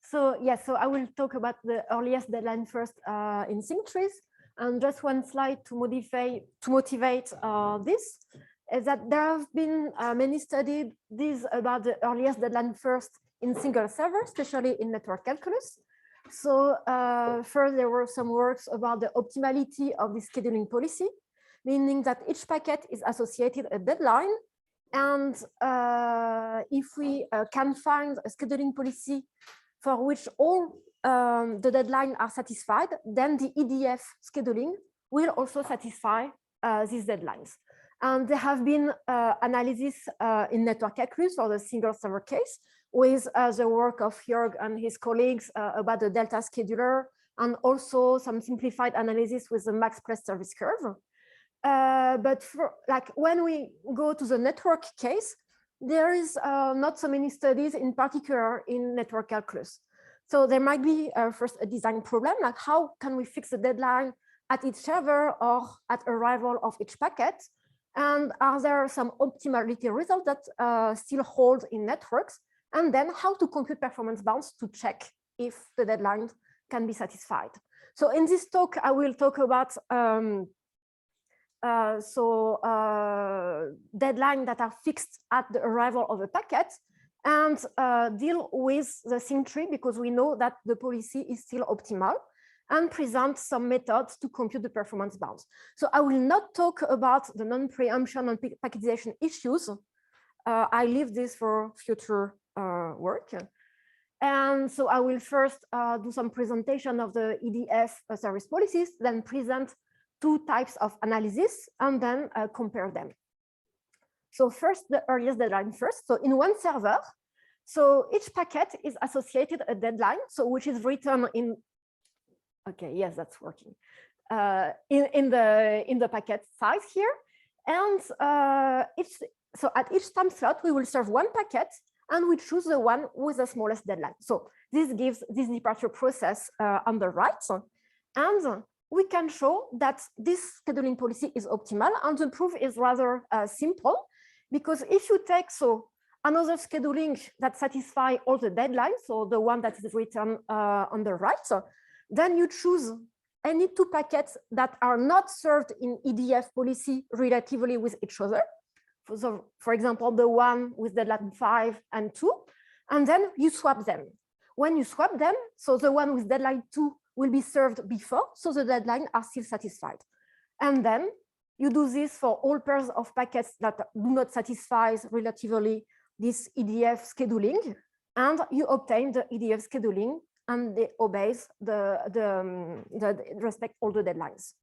So yes, so I will talk about the earliest deadline first in sync trees, and just one slide to motivate this is that there have been many studies about the earliest deadline first in single server, especially in network calculus. So first there were some works about the optimality of the scheduling policy, meaning that each packet is associated a deadline, and if we can find a scheduling policy for which all the deadlines are satisfied, then the EDF scheduling will also satisfy these deadlines. And there have been analysis in network calculus for the single server case with the work of Jörg and his colleagues about the delta scheduler, and also some simplified analysis with the max plus service curve. But for, like, when we go to the network case, there is not so many studies in particular in network calculus. So there might be first a design problem, like how can we fix the deadline at each server or at arrival of each packet? And are there some optimality results that still hold in networks? And then how to compute performance bounds to check if the deadline can be satisfied. So in this talk, I will talk about deadlines that are fixed at the arrival of a packet, and deal with the sync tree because we know that the policy is still optimal, and present some methods to compute the performance bounds. So I will not talk about the non-preemption and packetization issues. I leave this for future work. And so I will first do some presentation of the EDF service policies, then present two types of analysis, and then compare them. So first, the earliest deadline first. So in one server, so each packet is associated a deadline, so which is written in, okay, yes, that's working, in the packet size here. And so at each time slot, we will serve one packet, and we choose the one with the smallest deadline. So this gives this departure process on the right. And we can show that this scheduling policy is optimal, and the proof is rather simple, because if you take another scheduling that satisfies all the deadlines, so the one that is written on the right, then you choose any two packets that are not served in EDF policy relatively with each other. So, for example, the one with deadline 5 and 2, and then you swap them. When you swap them, so the one with deadline 2 will be served before, so the deadlines are still satisfied. And then you do this for all pairs of packets that do not satisfy relatively this EDF scheduling, and you obtain the EDF scheduling, and they obeys the respect all the deadlines.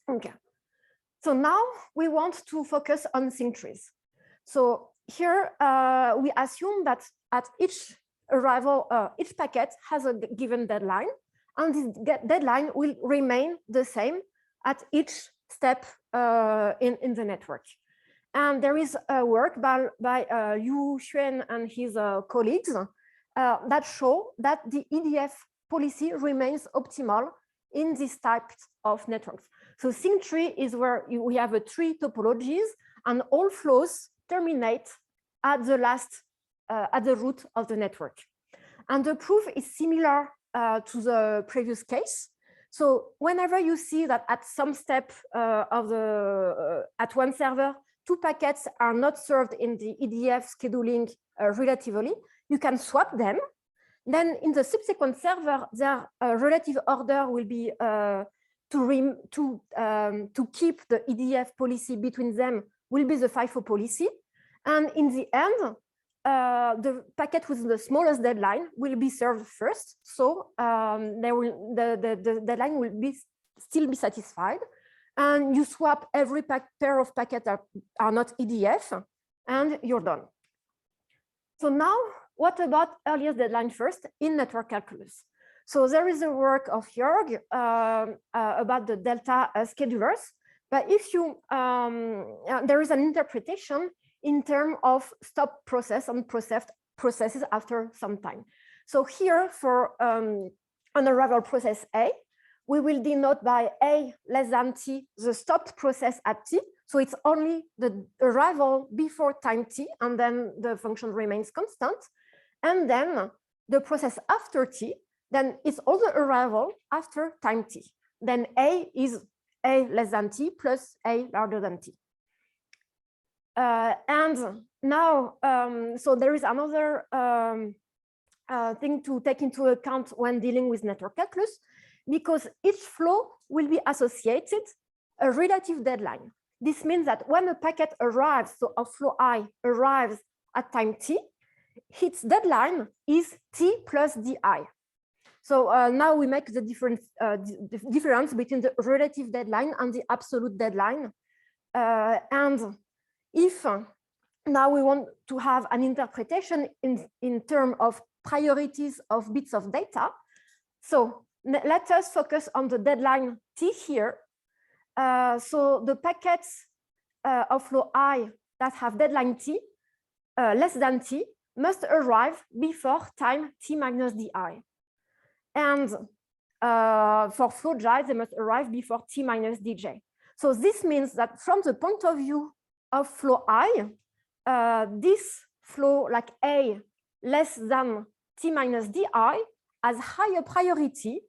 Okay. So now we want to focus on sync trees. So here we assume that at each arrival, each packet has a given deadline, and this deadline will remain the same at each step in the network. And there is a work by Yu Xuan and his colleagues that show that the EDF policy remains optimal in this type of networks. So sync tree is where we have a tree topologies, and all flows terminate at the at the root of the network. And the proof is similar to the previous case. So whenever you see that at some step at one server, two packets are not served in the EDF scheduling relatively, you can swap them. Then in the subsequent server, their relative order will be to keep the EDF policy between them will be the FIFO policy. And in the end, the packet with the smallest deadline will be served first. So the deadline will still be satisfied. And you swap every pair of packets that are not EDF, and you're done. So now, what about earliest deadline first in network calculus? So there is a work of Jörg about the delta schedulers, but if you there is an interpretation in terms of stop process and processes after some time. So here for an arrival process A, we will denote by A less than T the stopped process at T. So it's only the arrival before time T, and then the function remains constant. And then the process after T, then it's all the arrival after time T. Then A is A less than T plus A larger than T. And now, so there is another thing to take into account when dealing with network calculus, because each flow will be associated a relative deadline. This means that when a packet arrives, so a flow I arrives at time T, its deadline is T plus Di. So now we make the difference between the relative deadline and the absolute deadline. And if now we want to have an interpretation in terms of priorities of bits of data, so let us focus on the deadline T here. So the packets of flow I that have deadline T less than T must arrive before time T minus Di. And for flow J, they must arrive before T minus Dj. So this means that from the point of view of flow I, this flow like A less than T minus Di has higher priority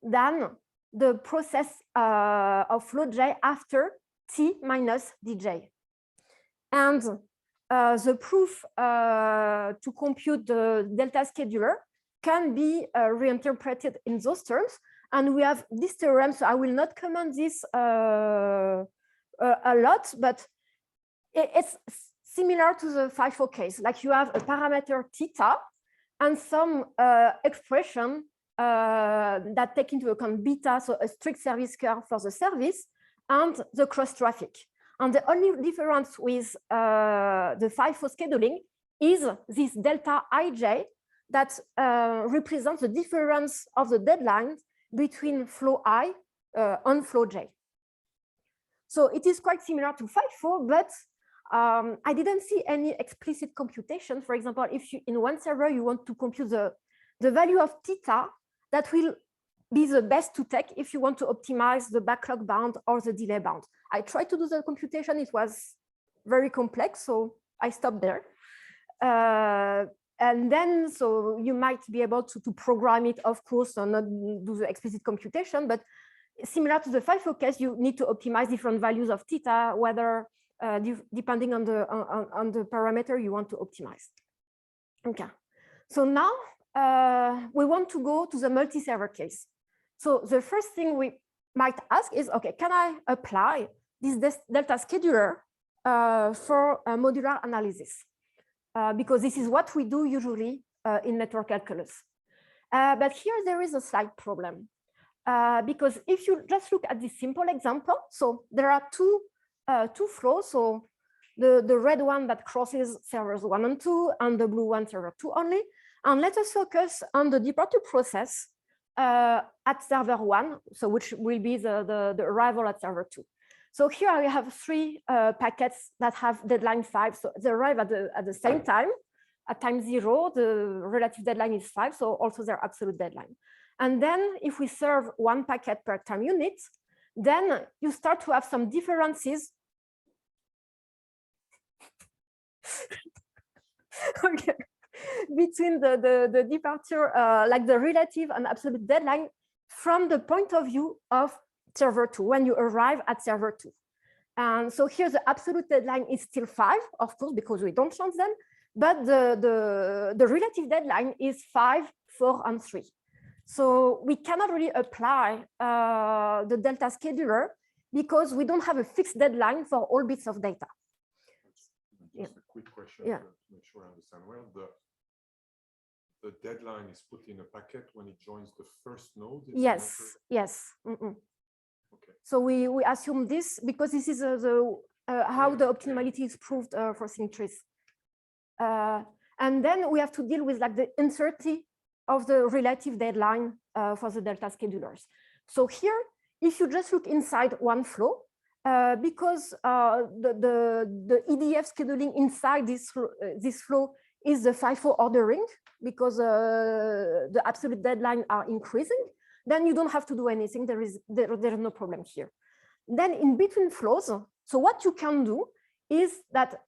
than the process of flow J after T minus Dj. And the proof to compute the delta scheduler can be reinterpreted in those terms. And we have this theorem, so I will not comment this a lot, but it's similar to the FIFO case. Like you have a parameter theta and some expression that take into account beta, so a strict service curve for the service and the cross traffic. And the only difference with the FIFO scheduling is this delta ij that represents the difference of the deadlines between flow I and flow J. So it is quite similar to FIFO, but I didn't see any explicit computation. For example, if you in one server you want to compute the value of theta, that will be the best to take if you want to optimize the backlog bound or the delay bound. I tried to do the computation, it was very complex, so I stopped there. And then, so you might be able to program it, of course, and not do the explicit computation, but similar to the FIFO case, you need to optimize different values of theta, whether depending on the parameter you want to optimize. Okay, so now we want to go to the multi-server case. So the first thing we might ask is, okay, can I apply this delta scheduler for a modular analysis? Because this is what we do usually in network calculus. But here there is a slight problem. Because if you just look at this simple example, so there are two flows. So the red one that crosses servers 1 and 2, and the blue one server 2 only. And let us focus on the departure process at server 1, so which will be the arrival at server 2. So here I have 3 packets that have deadline 5. So they arrive at the same time. At time 0, the relative deadline is 5, so also their absolute deadline. And then if we serve 1 packet per time unit, then you start to have some differences. Okay. Between the departure, like the relative and absolute deadline from the point of view of server 2, when you arrive at server 2. And so here the absolute deadline is still 5, of course, because we don't change them, but the relative deadline is 5, 4, and 3. So we cannot really apply the delta scheduler because we don't have a fixed deadline for all bits of data. Just a quick question to make sure I understand well. The deadline is put in a packet when it joins the first node? Yes, yes. Okay. So we assume this because this is how the optimality is proved for symmetries. And then we have to deal with like the uncertainty of the relative deadline for the delta schedulers. So here, if you just look inside one flow, because the EDF scheduling inside this flow is the FIFO ordering, because the absolute deadline are increasing, then you don't have to do anything. There is no problem here. Then in between flows, so what you can do is that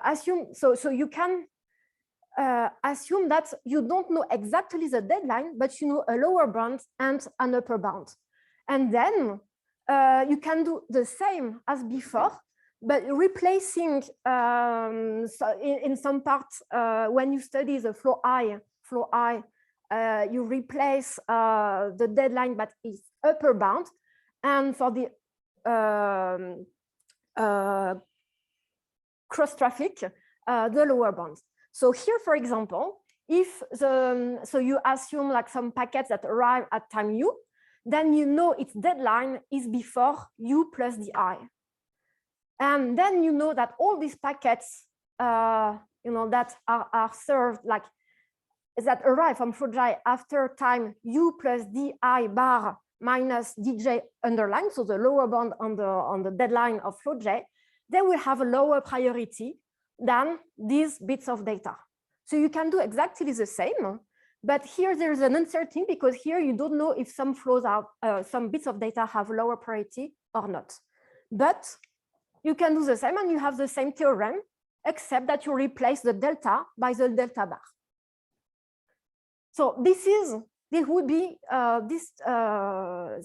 assume, so you can assume that you don't know exactly the deadline, but you know a lower bound and an upper bound. And then you can do the same as before, but replacing so in some parts when you study the flow I, you replace the deadline that is upper bound, and for the cross traffic, the lower bound. So here, for example, if so you assume like some packets that arrive at time u, then you know its deadline is before u plus the I. And then you know that all these packets, that are served, like that arrive from flow j after time u plus di bar minus dj underline, so the lower bound on the deadline of flow j, they will have a lower priority than these bits of data. So you can do exactly the same, but here there's an uncertainty because here you don't know if some flows are some bits of data have lower priority or not. But you can do the same and you have the same theorem, except that you replace the delta by the delta bar. So this would be this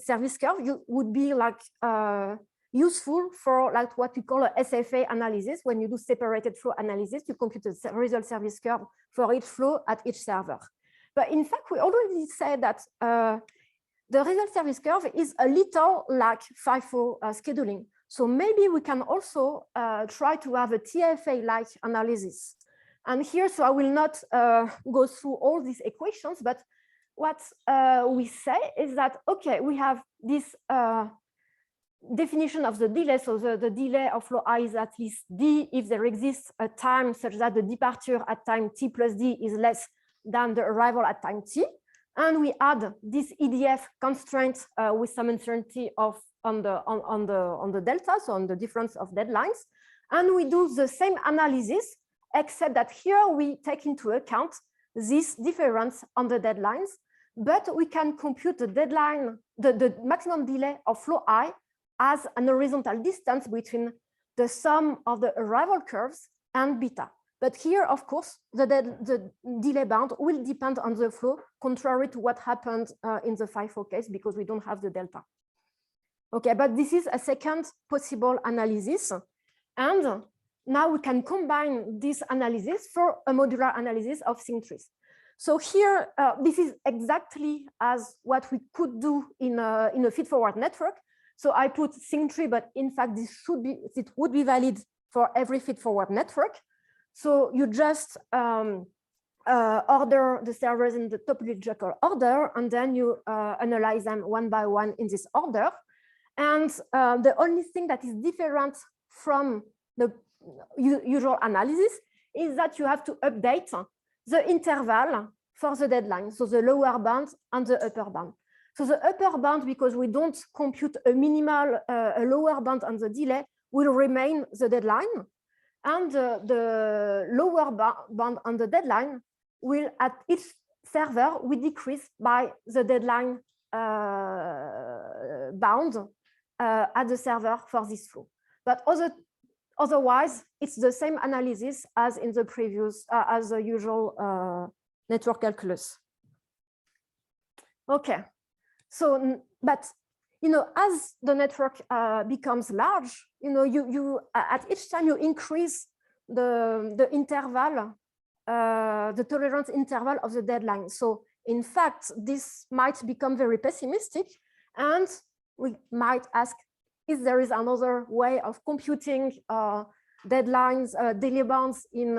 service curve would be like useful for like what we call a SFA analysis. When you do separated flow analysis, you compute the result service curve for each flow at each server. But in fact, we already said that the result service curve is a little like FIFO scheduling. So maybe we can also try to have a TFA-like analysis. And here, so I will not go through all these equations, but what we say is that, okay, we have this definition of the delay. So the delay of flow I is at least d if there exists a time such that the departure at time t plus d is less than the arrival at time t. And we add this EDF constraint with some uncertainty on the delta, so on the difference of deadlines. And we do the same analysis, except that here we take into account this difference on the deadlines, but we can compute the deadline, the maximum delay of flow I as an horizontal distance between the sum of the arrival curves and beta. But here, of course, the delay bound will depend on the flow, contrary to what happened in the FIFO case, because we don't have the delta. Okay, but this is a second possible analysis. And now we can combine this analysis for a modular analysis of sync trees. So here, this is exactly as what we could do in a feed-forward network. So I put sync tree, but in fact, it would be valid for every feed-forward network. So you just order the servers in the topological order, and then you analyze them one by one in this order. And the only thing that is different from the usual analysis is that you have to update the interval for the deadline, so the lower bound and the upper bound. So the upper bound, because we don't compute a minimal, a lower bound on the delay, will remain the deadline. And the lower bound on the deadline will, at each server, we decrease by the deadline bound at the server for this flow. But otherwise, it's the same analysis as in the previous, as the usual network calculus. Okay, so, but as the network becomes large, you at each time you increase the interval, the tolerance interval of the deadline. So in fact, this might become very pessimistic, and we might ask if there is another way of computing deadlines, delay bounds in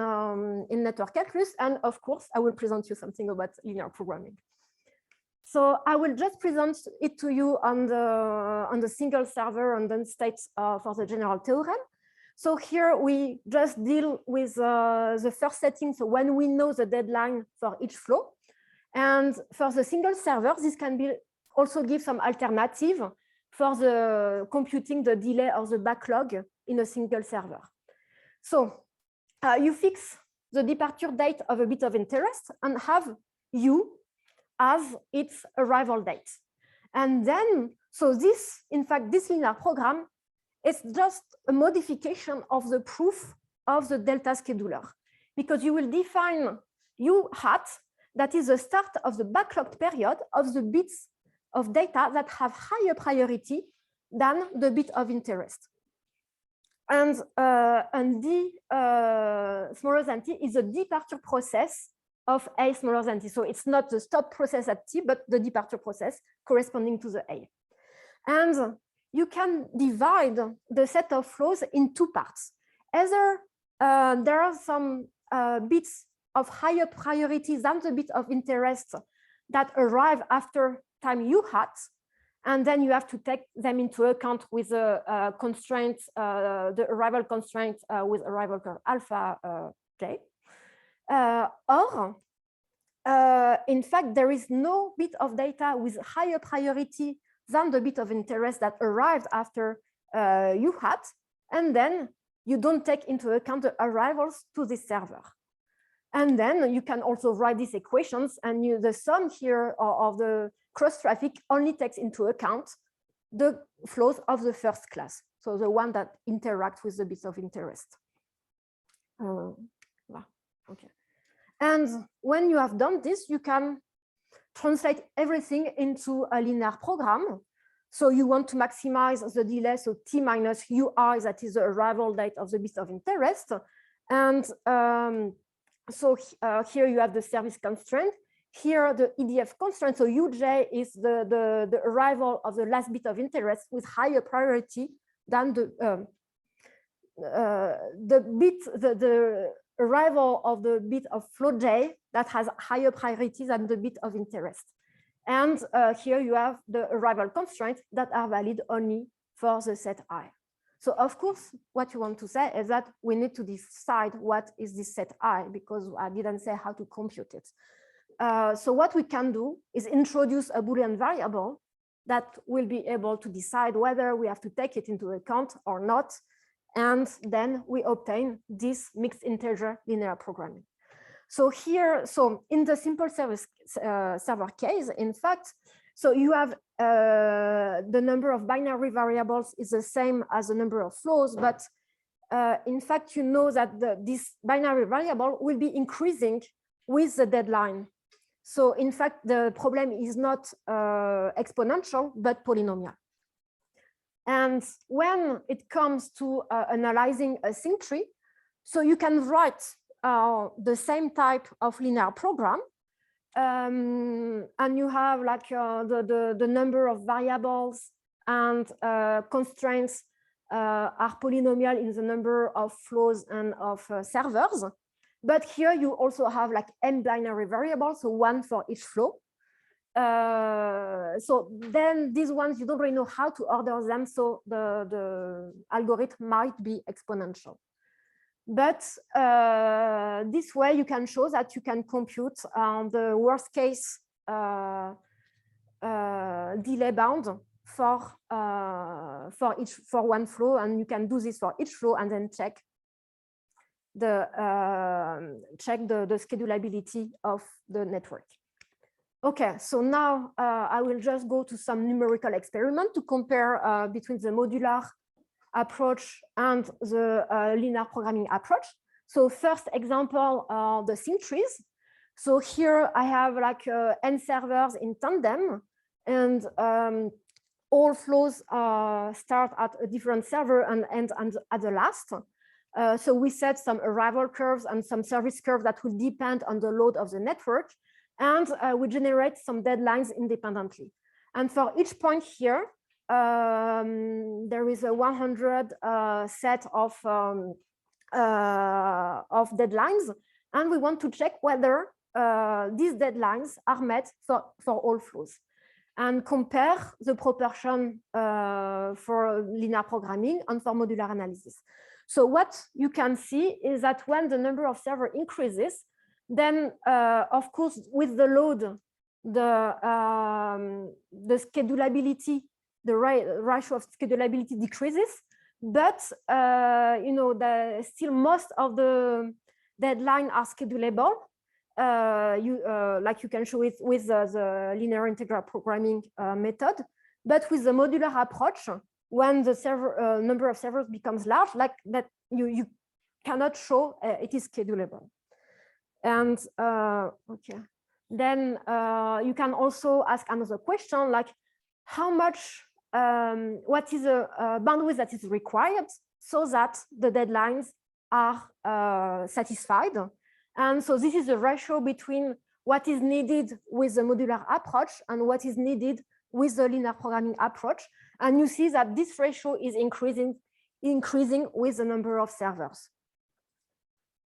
network calculus. And of course, I will present you something about linear programming. So I will just present it to you on the single server and then state for the general theorem. So here we just deal with the first setting. So when we know the deadline for each flow, and for the single server, this can be also give some alternative for the computing the delay or the backlog in a single server. So you fix the departure date of a bit of interest and have u as its arrival date. And then, so this, in fact, this linear program is just a modification of the proof of the delta scheduler, because you will define U hat, that is the start of the backlogged period of the bits of data that have higher priority than the bit of interest. And D smaller than T is a departure process of A smaller than T. So it's not the stop process at T, but the departure process corresponding to the A. And you can divide the set of flows in two parts. Either there are some bits of higher priority than the bit of interest that arrive after time U hat, and then you have to take them into account with the constraints, the arrival constraint with arrival curve alpha j. Or, in fact, there is no bit of data with higher priority than the bit of interest that arrived after U hat, and then you don't take into account the arrivals to this server. And then you can also write these equations, and the sum here of the cross traffic only takes into account the flows of the first class, so the one that interact with the bits of interest. Okay. And when you have done this, you can translate everything into a linear program. So you want to maximize the delay, so T minus UI, that is the arrival date of the bits of interest. And so here you have the service constraint. Here the EDF constraint, so UJ is the arrival of the last bit of interest with higher priority than the arrival of the bit of flow J that has higher priority than the bit of interest. And here you have the arrival constraints that are valid only for the set I. So of course, what you want to say is that we need to decide what is this set I, because I didn't say how to compute it. So what we can do is introduce a Boolean variable that will be able to decide whether we have to take it into account or not. And then we obtain this mixed integer linear programming. So here, so in the simple server case, in fact, so you have the number of binary variables is the same as the number of flows, but in fact, you know that this binary variable will be increasing with the deadline. So in fact, the problem is not exponential, but polynomial. And when it comes to analyzing a sync tree, so you can write the same type of linear program, and you have like the number of variables and constraints are polynomial in the number of flows and of servers. But here you also have like n binary variables, so one for each flow. So then these ones, you don't really know how to order them, so the algorithm might be exponential. But this way you can show that you can compute the worst case delay bound for one flow, and you can do this for each flow and then check the schedulability of the network. Okay, so now I will just go to some numerical experiment to compare between the modular approach and the linear programming approach. So first example, the sync trees. So here I have like n servers in tandem, and all flows start at a different server and end at the last. So we set some arrival curves and some service curves that will depend on the load of the network, and we generate some deadlines independently. And for each point here, there is a 100 set of deadlines, and we want to check whether these deadlines are met for all flows, and compare the proportion for linear programming and for modular analysis. So what you can see is that when the number of servers increases, then of course with the load, the schedulability, the ratio of schedulability decreases, but still most of the deadlines are schedulable. Like you can show it with the linear integral programming method, but with the modular approach, when the server number of servers becomes large, like that, you cannot show it is schedulable. And okay, then you can also ask another question like how much, what is the bandwidth that is required so that the deadlines are satisfied. And so this is the ratio between what is needed with the modular approach and what is needed with the linear programming approach. And you see that this ratio is increasing with the number of servers.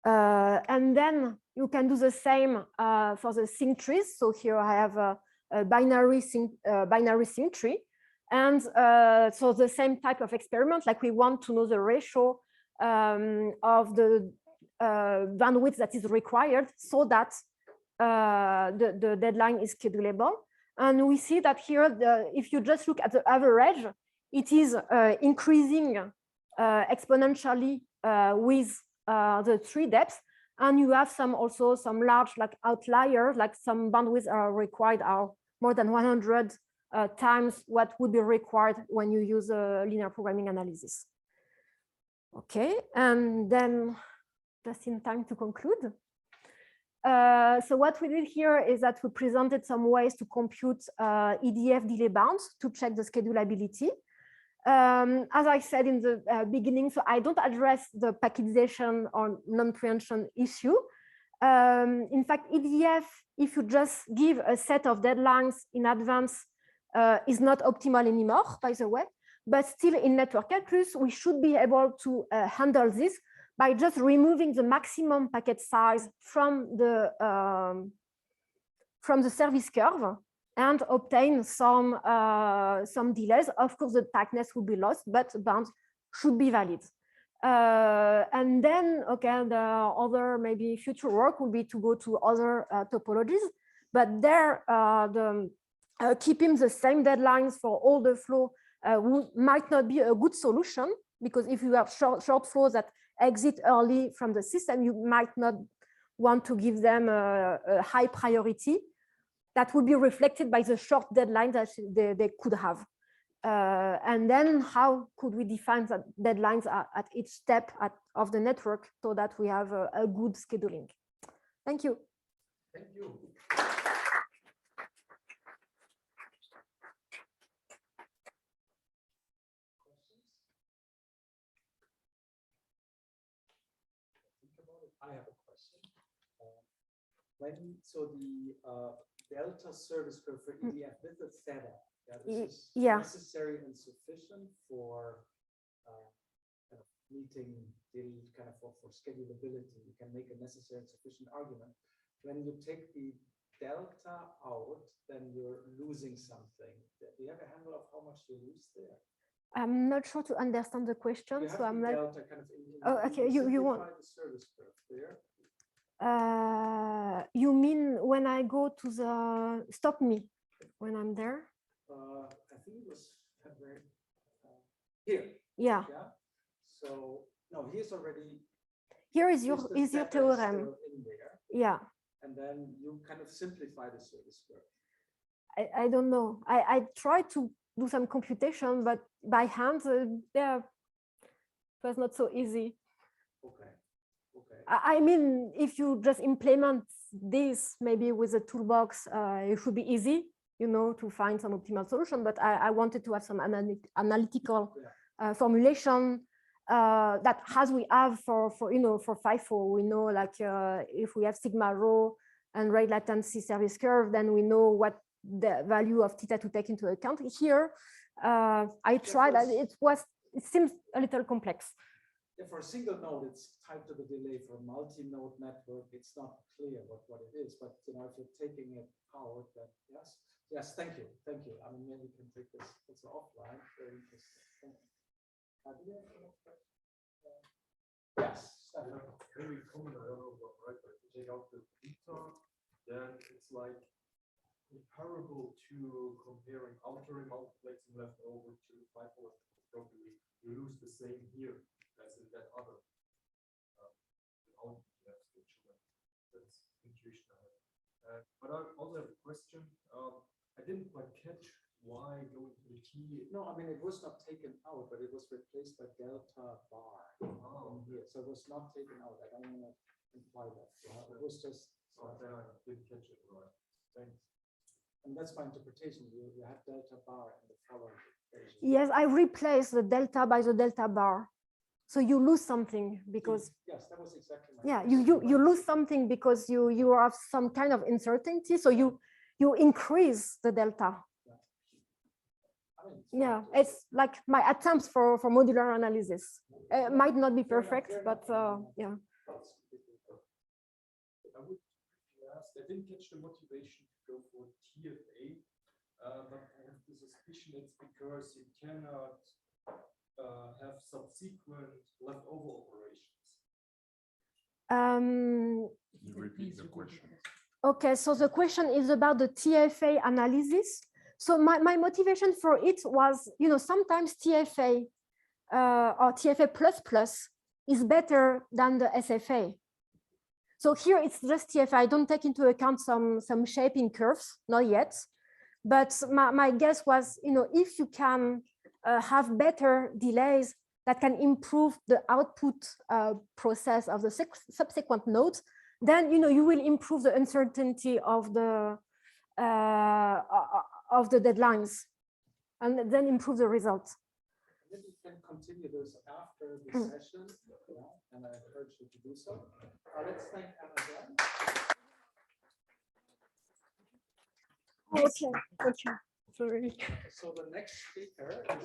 And then you can do the same for the sync trees. So here I have a binary sync tree. And so the same type of experiment, like we want to know the ratio of the bandwidth that is required so that the deadline is schedulable. And we see that here, if you just look at the average, it is increasing exponentially with the tree depth. And you have also some large like outliers, like some bandwidths are required are more than 100 times what would be required when you use a linear programming analysis. Okay, and then just in time to conclude. So what we did here is that we presented some ways to compute EDF delay bounds to check the schedulability. As I said in the beginning, so I don't address the packetization or non-preemption issue. In fact, EDF, if you just give a set of deadlines in advance, is not optimal anymore, by the way. But still in network calculus, we should be able to handle this by just removing the maximum packet size from the service curve and obtain some delays. Of course, the tightness will be lost, but bounds should be valid. And then, okay, the other maybe future work will be to go to other topologies, but there keeping the same deadlines for all the flow might not be a good solution, because if you have short flows that exit early from the system, you might not want to give them a high priority that would be reflected by the short deadline that they could have. And then how could we define that deadlines at each step of the network so that we have a good scheduling? Thank you. Thank you. I have a question. So the delta service curve for EDF with the theta, this is necessary and sufficient for kind of meeting the kind of for schedulability. You can make a necessary and sufficient argument. When you take the delta out, then you're losing something. Do you have a handle of how much you lose there? I'm not sure to understand the question, so I'm like. Kind of oh, okay. You want the service curve there. You mean when I go to the stop me when I'm there? I think it was here. Yeah. Yeah. So no, here's already. Here is your theorem. In there. Yeah. And then you kind of simplify the service curve. I don't know. I try to do some computation, but by hand, yeah, it was not so easy. Okay. Okay. I mean, if you just implement this, maybe with a toolbox, it should be easy, you know, to find some optimal solution. But I wanted to have some analytical formulation that, as we have for FIFO, we know like if we have sigma rho and rate latency service curve, then we know what the value of theta to take into account. Here, I tried, and it seems a little complex. Yeah, for a single node, it's tied to the delay. For a multi-node network, it's not clear what it is. But you know, if you're taking it out, then yes, thank you. I mean, maybe we can take this also offline. Very interesting. Yes. Maybe comment, I don't know, right? But if you take out the beta, then it's like comparable to comparing outer multiplexing left over to 5-4 properly. You lose the same here as in that other without switch. That's intuition I have. But I also have a question. I didn't quite catch why going to the T. No, I mean it was not taken out, but it was replaced by delta bar in here. So it was not taken out. I don't want to imply that. It was just. I didn't catch it right. Thanks. And that's my interpretation. You have delta bar in the following equation. Yes, I replaced the delta by the delta bar. So you lose something because. Yes, that was exactly my you lose something because you have some kind of uncertainty. So you increase the delta. Yeah, it's like my attempts for modular analysis. Might not be perfect, but yeah. I would ask, I didn't catch the motivation to go for TFA, but I have the suspicion it's because you cannot have subsequent leftover operations. Can you repeat the question? Okay, so the question is about the TFA analysis. So my motivation for it was, sometimes TFA or TFA++ is better than the SFA. So here it's just TFA. I don't take into account some shaping curves, not yet. But my guess was, if you can have better delays that can improve the output process of the subsequent nodes, then you will improve the uncertainty of the deadlines, and then improve the results. Then you can continue this after the session, and I encourage you to do so. Let's thank Anna again. Okay, sorry. So the next speaker is